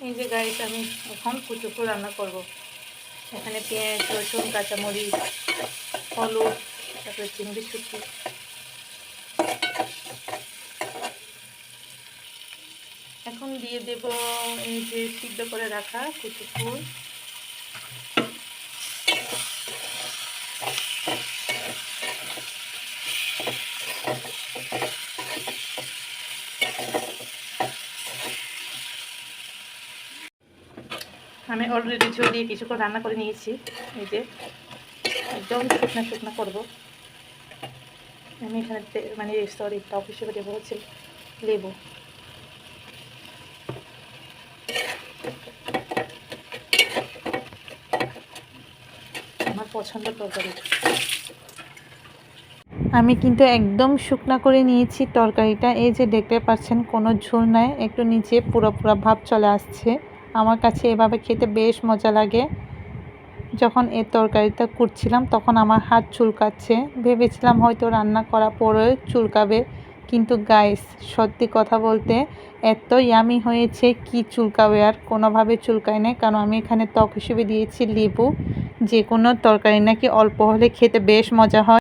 এই যে গাইস আমি এখন কুচুকু রান্না করব। এখানে পেঁয়াজ, রসুন, কাঁচামরিচ, হলুদ, তারপরে চিংড়ি শুটকি, এখন দিয়ে দেব এই যে সিদ্ধ করে রাখা কুচুকু। আমি অলরেডি ঝোল দিয়ে কিছুক্ষণ রান্না করে নিয়েছি। এই যে একদম শুকনা শুকনা করবো। আমি এখানে মানে সরি টক হিসেবে দেবো হচ্ছে লেবু। আমার পছন্দের তরকারি। আমি কিন্তু একদম শুকনা করে নিয়েছি তরকারিটা। এই যে দেখতে পাচ্ছেন কোনো ঝোল নাই, একটু নিচে পুরো ভাব চলে আসছে। আমার কাছে এভাবে খেতে বেশ মজা লাগে। যখন এই তরকারিটা করছিলাম তখন আমার হাত চুলকাচ্ছে, ভেবেছিলাম হয়তো রান্না করার পরে চুলকাবে, কিন্তু গাইস সত্যি কথা বলতে এত ইয়ামি হয়েছে কি চুলকাবে, আর কোনোভাবে চুলকায় না, কারণ আমি এখানে টক হিসেবে দিয়েছি লেবু। যে কোনো তরকারি নাকি অল্প হলে খেতে বেশ মজা হয়।